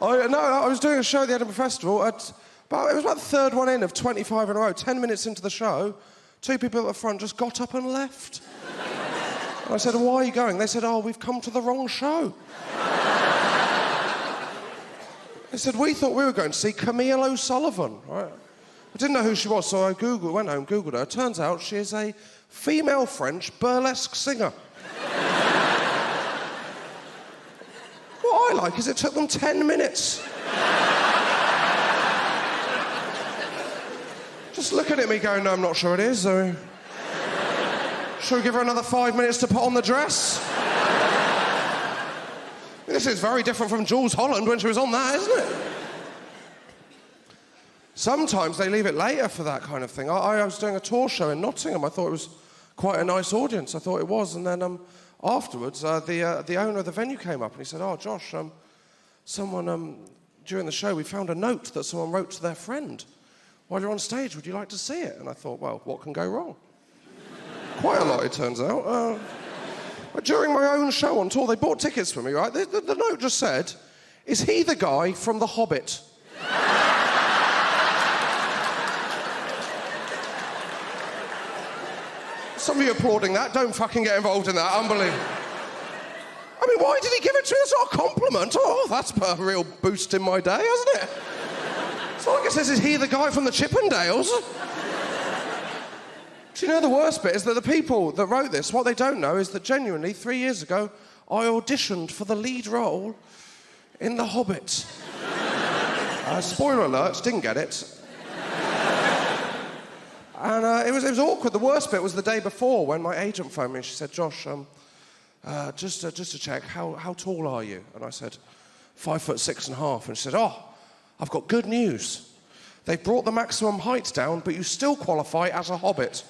I was doing a show at the Edinburgh Festival. It was about the third one in of 25 in a row. 10 minutes into the show, two people at the front just got up and left. And I said, why are you going? They said, we've come to the wrong show. They said, we thought we were going to see Camille O'Sullivan. Right? I didn't know who she was, so I went home, Googled her. It turns out she is a female French burlesque singer. What I like is it took them 10 minutes. Just looking at me going, no, I'm not sure it is. Should we give her another 5 minutes to put on the dress? This is very different from Jules Holland when she was on that, isn't it? Sometimes they leave it later for that kind of thing. I was doing a tour show in Nottingham. I thought it was quite a nice audience. I thought it was. And then afterwards, the owner of the venue came up and he said, Josh, someone, during the show, we found a note that someone wrote to their friend. While you're on stage, would you like to see it? And I thought, well, what can go wrong? Quite a lot, it turns out. But during my own show on tour, they bought tickets for me, right? The note just said, is he the guy from The Hobbit? Some of you applauding that, don't fucking get involved in that, unbelievable. I mean, why did he give it to me as a compliment? Oh, that's a real boost in my day, hasn't it? It's not like it says, is he the guy from the Chippendales? Do you know the worst bit is that the people that wrote this, what they don't know is that genuinely 3 years ago, I auditioned for the lead role in The Hobbit. Spoiler alert, didn't get it. And it was awkward. The worst bit was the day before when my agent phoned me and she said, Josh, just to check, how tall are you? And I said, 5'6.5". And she said, I've got good news. They've brought the maximum height down, but you still qualify as a hobbit.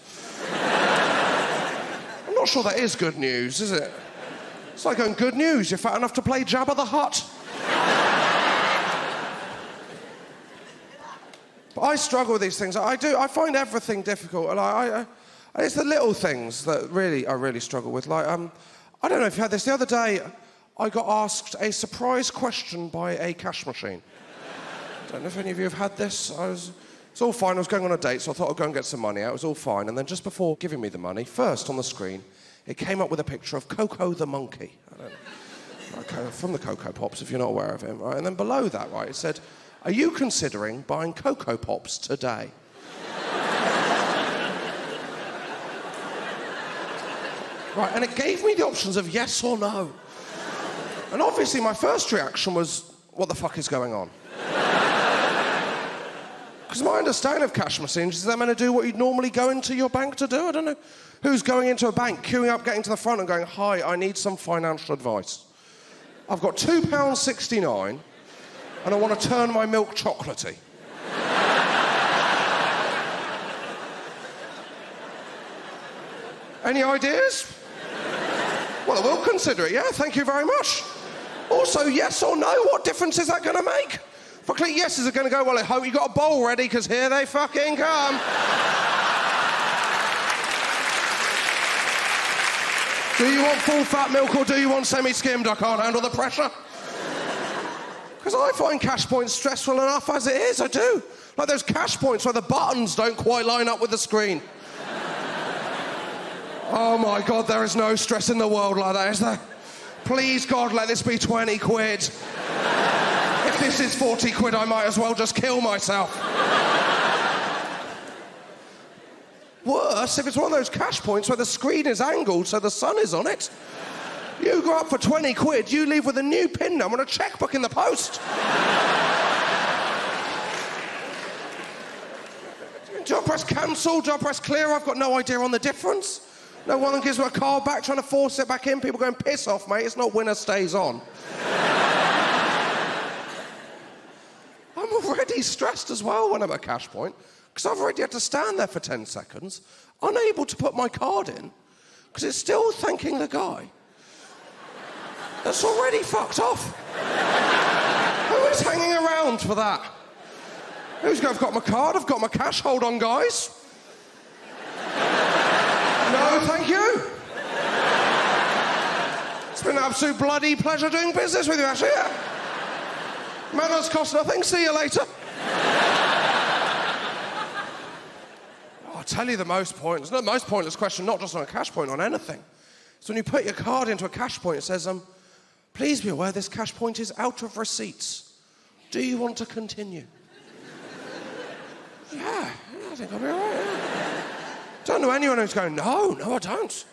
I'm not sure that is good news, is it? It's like going, good news, you're fat enough to play Jabba the Hutt. But I struggle with these things. I find everything difficult, and it's the little things that I really struggle with. Like, I don't know if you had this. The other day, I got asked a surprise question by a cash machine. I don't know if any of you have had this. It's all fine. I was going on a date, so I thought I'd go and get some money out. It was all fine. And then just before giving me the money, first on the screen, it came up with a picture of Coco the monkey. I don't know. Okay, from the Coco Pops, if you're not aware of him. Right? And then below that, right, it said, are you considering buying Coco Pops today? Right, and it gave me the options of yes or no. And obviously my first reaction was, what the fuck is going on? Because my understanding of cash machines is they're meant to do what you'd normally go into your bank to do. I don't know who's going into a bank, queuing up, getting to the front and going, hi, I need some financial advice. I've got £2.69 and I want to turn my milk chocolatey. Any ideas? Well, I will consider it, yeah, thank you very much. Also, yes or no, what difference is that going to make? If I click yes, is it going to go, well, I hope you got a bowl ready, because here they fucking come. Do you want full fat milk or do you want semi-skimmed? I can't handle the pressure. Because I find cash points stressful enough as it is, I do. Like those cash points where the buttons don't quite line up with the screen. Oh my God, there is no stress in the world like that, is there? Please, God, let this be 20 quid. If this is 40 quid, I might as well just kill myself. Worse, if it's one of those cash points where the screen is angled so the sun is on it. You go up for 20 quid, you leave with a new PIN number and a checkbook in the post. Do I press cancel? Do I press clear? I've got no idea on the difference. No one gives me a card back, trying to force it back in. People going, piss off, mate. It's not winner stays on. I'm already stressed as well when I'm at cash point, because I've already had to stand there for 10 seconds, unable to put my card in, because it's still thanking the guy that's already fucked off. Who is hanging around for that? Who's going, I've got my card, I've got my cash, hold on, guys. No, thank you. It's been an absolute bloody pleasure doing business with you, actually. Yeah. Manners cost nothing, see you later. I'll tell you the most pointless question, not just on a cash point, on anything. So when you put your card into a cash point, it says, please be aware this cash point is out of receipts. Do you want to continue? Yeah, I think I'll be all right, yeah. Don't know anyone who's going, no, I don't.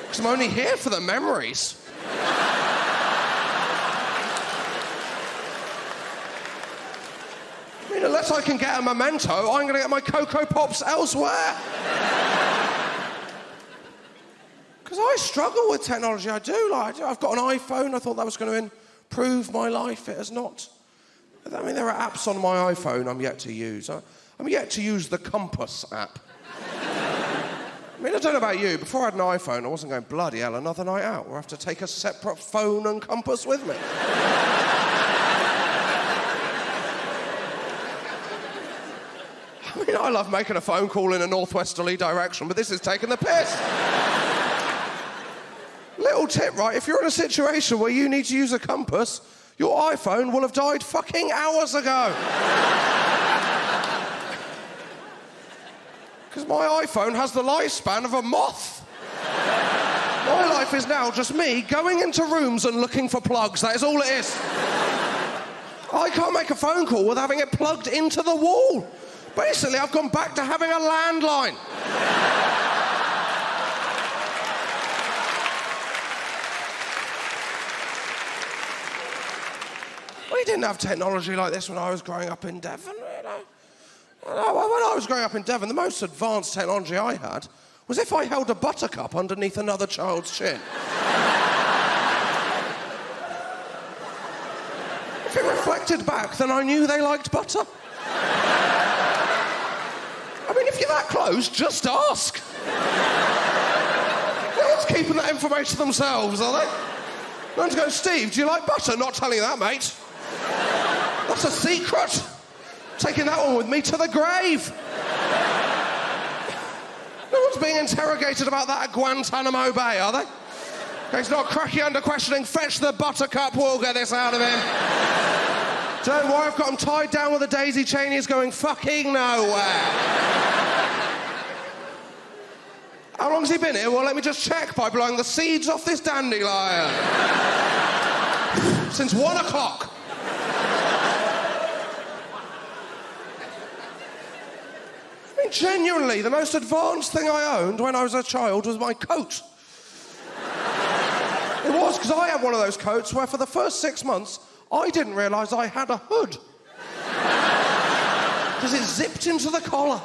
Because I'm only here for the memories. I mean, unless I can get a memento, I'm going to get my Cocoa Pops elsewhere. Because I struggle with technology, I do. I've got an iPhone, I thought that was going to improve my life. It has not. I mean, there are apps on my iPhone I'm yet to use. I'm yet to use the Compass app. I mean, I don't know about you, before I had an iPhone, I wasn't going, bloody hell, another night out, where I have to take a separate phone and compass with me. I mean, I love making a phone call in a northwesterly direction, but this is taking the piss. Little tip, right? If you're in a situation where you need to use a compass, your iPhone will have died fucking hours ago. Because my iPhone has the lifespan of a moth. My life is now just me going into rooms and looking for plugs. That is all it is. I can't make a phone call without having it plugged into the wall. Basically, I've gone back to having a landline. We didn't have technology like this when I was growing up in Devon, you know. When I was growing up in Devon, the most advanced technology I had was if I held a buttercup underneath another child's chin. If it reflected back, then I knew they liked butter. I mean, if you're that close, just ask. No one's keeping that information to themselves, are they? No one's going, Steve, do you like butter? Not telling you that, mate. That's a secret. Taking that one with me to the grave. No one's being interrogated about that at Guantanamo Bay, are they? He's not cracking under questioning. Fetch the buttercup, we'll get this out of him. Don't worry, I've got him tied down with a daisy chain. He's going fucking nowhere. How long's he been here? Well, let me just check by blowing the seeds off this dandelion. Since 1 o'clock. I mean, genuinely, the most advanced thing I owned when I was a child was my coat. It was, because I had one of those coats where for the first 6 months, I didn't realise I had a hood. Because it zipped into the collar.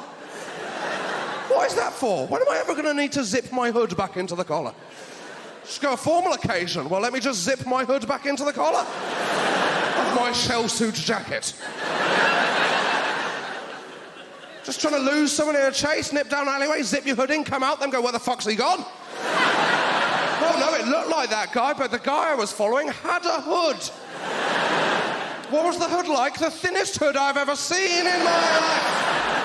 What is that for? When am I ever going to need to zip my hood back into the collar? Just go a formal occasion. Well, let me just zip my hood back into the collar of my shell suit jacket. Just trying to lose someone in a chase, nip down alleyway, zip your hood in, come out, then go, where the fuck's he gone? No, it looked like that guy, but the guy I was following had a hood. What was the hood like? The thinnest hood I've ever seen in my life.